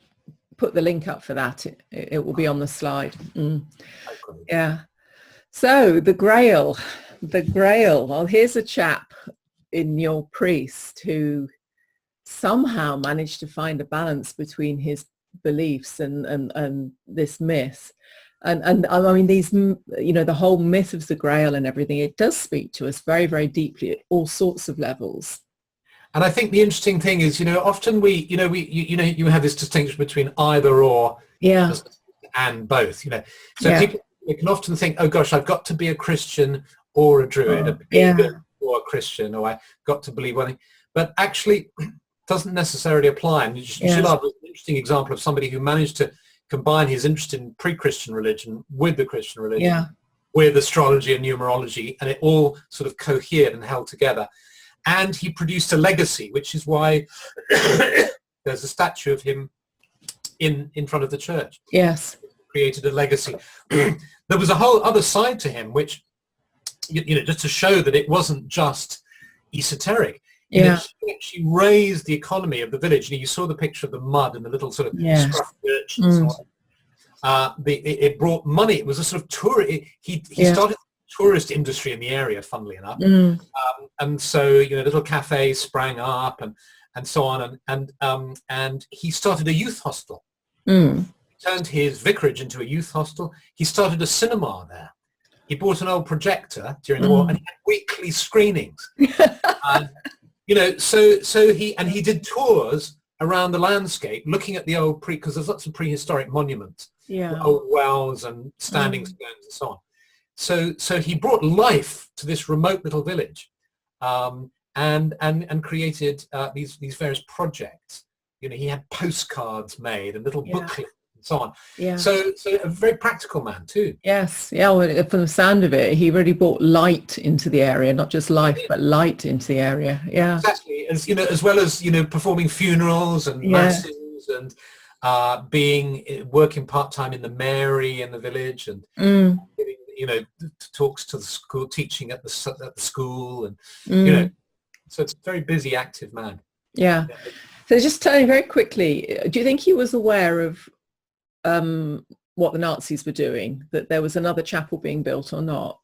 put the link up for that. It will be on the slide. Yeah. So the Grail. Well, here's a chap in your priest who somehow managed to find a balance between his beliefs and this myth. And I mean, these, you know, the whole myth of the Grail and everything, it does speak to us very, very deeply at all sorts of levels. And I think the interesting thing is, you know, often you have this distinction between either or and both, you know. So people can often think, oh gosh, I've got to be a Christian or a Druid, a pagan or a Christian, or I've got to believe one thing. But actually doesn't necessarily apply. And Gillard was an interesting example of somebody who managed to combine his interest in pre-Christian religion with the Christian religion, with astrology and numerology, and it all sort of cohered and held together. And he produced a legacy, which is why there's a statue of him in front of the church. Yes. Created a legacy. There was a whole other side to him, which, you know, just to show that it wasn't just esoteric. You know, he actually raised the economy of the village. You know, you saw the picture of the mud and the little sort of scruffy urchins. It brought money. It was a sort of tour. He started tourist industry in the area, funnily enough, and so, you know, little cafes sprang up and so on, and he started a youth hostel. He turned his vicarage into a youth hostel. He started a cinema there. He bought an old projector during the war, and he had weekly screenings. You know, so he did tours around the landscape, looking at the old because there's lots of prehistoric monuments, old wells and standing stones and so on. So he brought life to this remote little village, and created these various projects. You know, he had postcards made and little booklets so on. Yeah. So a very practical man too. Yes. Yeah. Well, from the sound of it, he really brought light into the area, not just life, but light into the area. Yeah. Exactly. As well as performing funerals and masses and working part-time in the Mary in the village and giving, talks to the school, teaching at the school, and so it's a very busy, active man. Yeah. So just telling very quickly, do you think he was aware of what the Nazis were doing, that there was another chapel being built or not?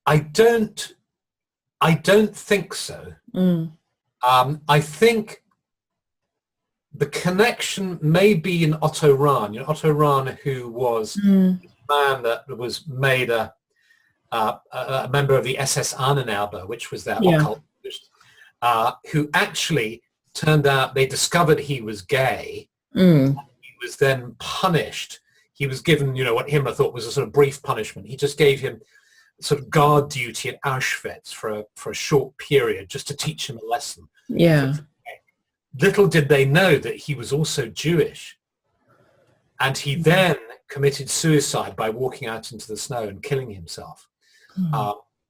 I don't think so. I think the connection may be in Otto Rahn. Otto Rahn, who was a man that was made a member of the SS Ahnenerbe, which was their occult, who actually turned out, they discovered he was gay. He was then punished. He was given, what Himmler thought was a sort of brief punishment. He just gave him sort of guard duty at Auschwitz for a short period, just to teach him a lesson. Yeah. Little did they know that he was also Jewish. And he then committed suicide by walking out into the snow and killing himself.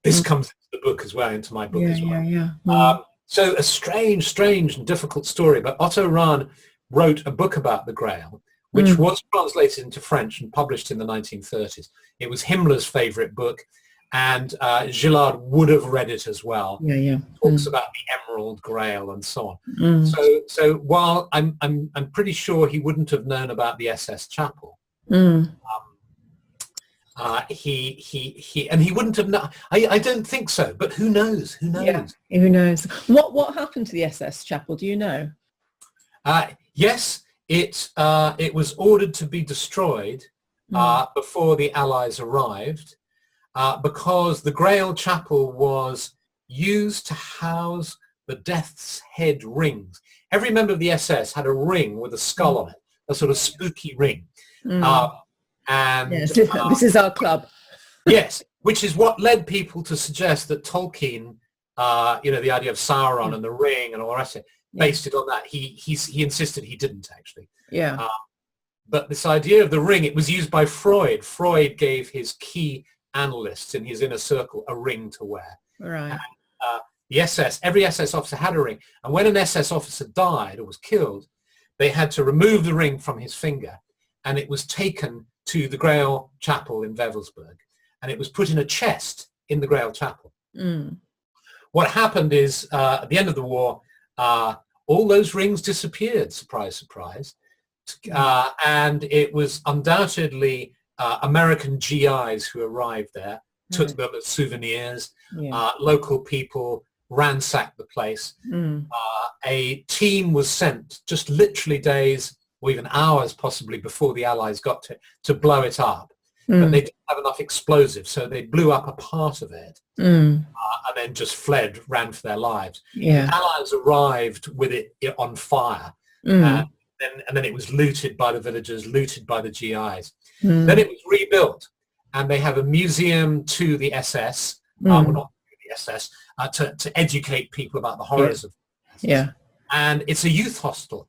This comes into the book as well, into my book as well. So a strange and difficult story. But Otto Rahn wrote a book about the Grail, which was translated into French and published in the 1930s. It was Himmler's favorite book, and Gillard would have read it as well. Talks about the Emerald Grail and so on. So while I'm pretty sure he wouldn't have known about the SS Chapel, he wouldn't have known. I don't think so, but who knows? Yeah, who knows? What happened to the SS Chapel? Do you know? Yes, it was ordered to be destroyed before the Allies arrived, because the Grail Chapel was used to house the Death's Head rings. Every member of the SS had a ring with a skull on it, a sort of spooky ring. And yes, this is our club. Yes, which is what led people to suggest that Tolkien, the idea of Sauron and the ring and all the rest of it, based it on that. He insisted he didn't actually. Yeah. But this idea of the ring, it was used by Freud. Freud gave his key analysts in his inner circle a ring to wear. Right. And, every SS officer had a ring. And when an SS officer died or was killed, they had to remove the ring from his finger, and it was taken to the Grail Chapel in Wewelsburg, and it was put in a chest in the Grail Chapel. What happened is, at the end of the war, all those rings disappeared, surprise, surprise. And it was undoubtedly American GIs who arrived there, took them as souvenirs. Local people ransacked the place. A team was sent just literally days or even hours possibly before the Allies got to blow it up. But they didn't have enough explosives, so they blew up a part of it and then just ran for their lives. The Allies arrived with it on fire, and then it was looted by the villagers, looted by the GIs. Then it was rebuilt, and they have a museum to the SS, well, not the SS, to educate people about the horrors of SS. And it's a youth hostel.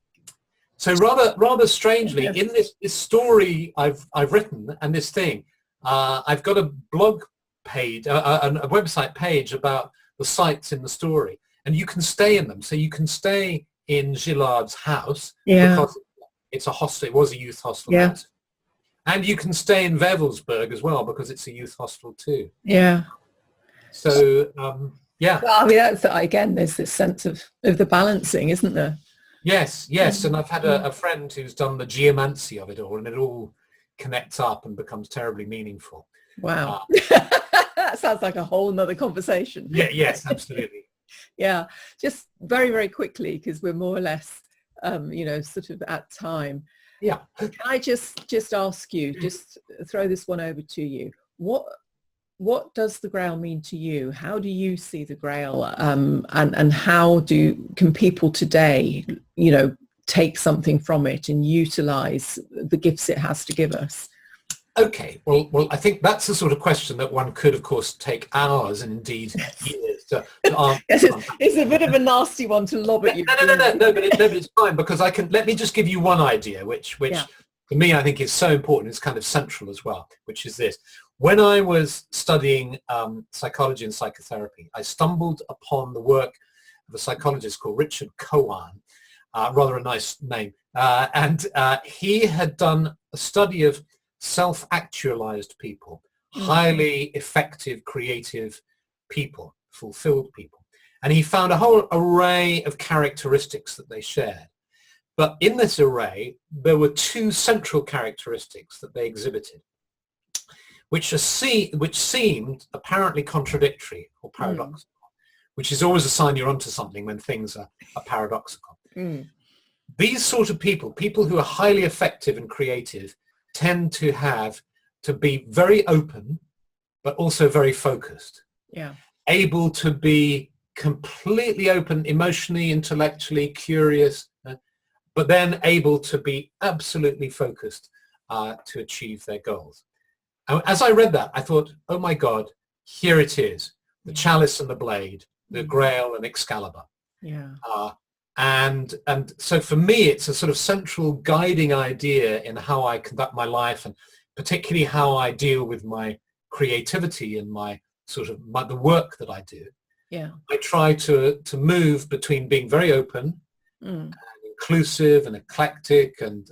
So rather strangely, in this story I've written and this thing, I've got a blog page, a website page about the sites in the story, and you can stay in them. So you can stay in Gillard's house because it's a hostel. It was a youth hostel. And you can stay in Wewelsburg as well because it's a youth hostel too. So Well, I mean, that's, again, there's this sense of the balancing, isn't there? Yes. And I've had a friend who's done the geomancy of it all, and it all connects up and becomes terribly meaningful. Wow. That sounds like a whole nother conversation. Yes, absolutely. Just very, very quickly, because we're more or less, sort of at time. Can I just ask you, just throw this one over to you. What does the Grail mean to you? How do you see the Grail, and how can people today, take something from it and utilize the gifts it has to give us? Okay, well, I think that's the sort of question that one could, of course, take hours and indeed years to answer. Yes, it's a bit of a nasty one to lob at you. No, but it's fine, because let me just give you one idea, which for me, I think is so important. It's kind of central as well, which is this. When I was studying psychology and psychotherapy, I stumbled upon the work of a psychologist called Richard Cowan, rather a nice name, and he had done a study of self-actualized people, highly effective, creative people, fulfilled people. And he found a whole array of characteristics that they shared. But in this array, there were two central characteristics that they exhibited, which seemed apparently contradictory or paradoxical, which is always a sign you're onto something when things are paradoxical. These sort of people who are highly effective and creative, tend to be very open, but also very focused. Yeah. Able to be completely open, emotionally, intellectually, curious, but then able to be absolutely focused to achieve their goals. And as I read that, I thought, oh my God, here it is, the chalice and the blade, the Grail and Excalibur. Yeah. And so for me, it's a sort of central guiding idea in how I conduct my life, and particularly how I deal with my creativity and my sort of the work that I do. Yeah. I try to move between being very open and inclusive and eclectic and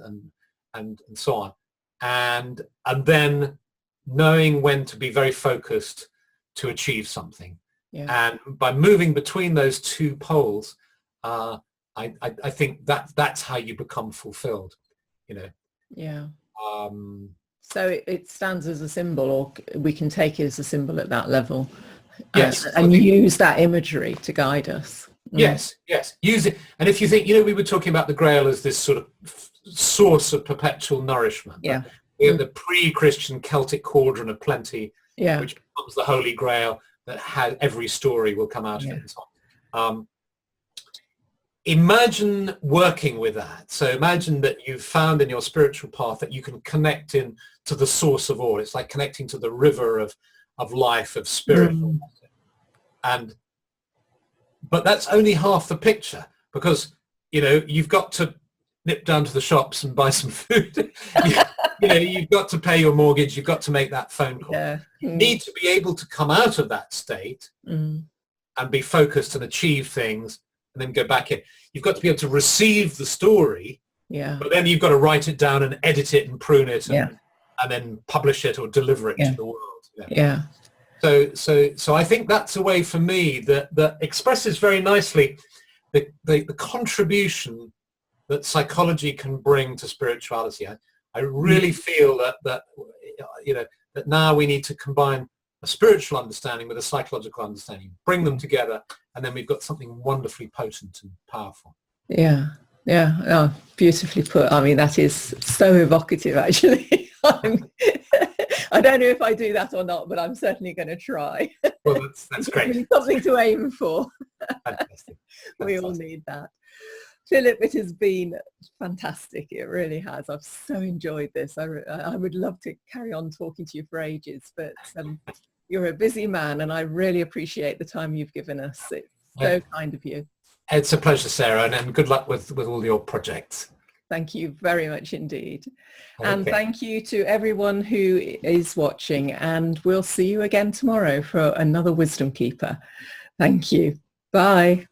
so on, and then knowing when to be very focused to achieve something. Yeah. And by moving between those two poles, I think that's how you become fulfilled, you know. Yeah. So it stands as a symbol, or we can take it as a symbol at that level. Yes. And use that imagery to guide us. Yes. Use it. And if you think, you know, we were talking about the Grail as this sort of source of perpetual nourishment. Yeah. We have the pre-Christian Celtic cauldron of plenty, which becomes the Holy Grail that has every story will come out of it and so on. Imagine working with that. So imagine that you've found in your spiritual path that you can connect in to the source of all. It's like connecting to the river of life, of spirit. But that's only half the picture, because, you know, you've got to nip down to the shops and buy some food. you know, you've got to pay your mortgage. You've got to make that phone call. Yeah. You need to be able to come out of that state and be focused and achieve things, and then go back in. You've got to be able to receive the story, but then you've got to write it down and edit it and prune it and then publish it or deliver it to the world. Yeah. So I think that's a way for me that expresses very nicely the contribution that psychology can bring to spirituality. I really feel that you know, that now we need to combine a spiritual understanding with a psychological understanding, bring them together, and then we've got something wonderfully potent and powerful. Yeah. Oh, beautifully put. I mean, that is so evocative, actually. I don't know if I do that or not, but I'm certainly going to try. Well, that's great. Something to aim for. Fantastic. We all need that. Philip, it has been fantastic. It really has. I've so enjoyed this. I would love to carry on talking to you for ages, but you're a busy man, and I really appreciate the time you've given us. It's so kind of you. It's a pleasure, Sarah, and good luck with all your projects. Thank you very much indeed. Okay. And thank you to everyone who is watching, and we'll see you again tomorrow for another Wisdom Keeper. Thank you. Bye.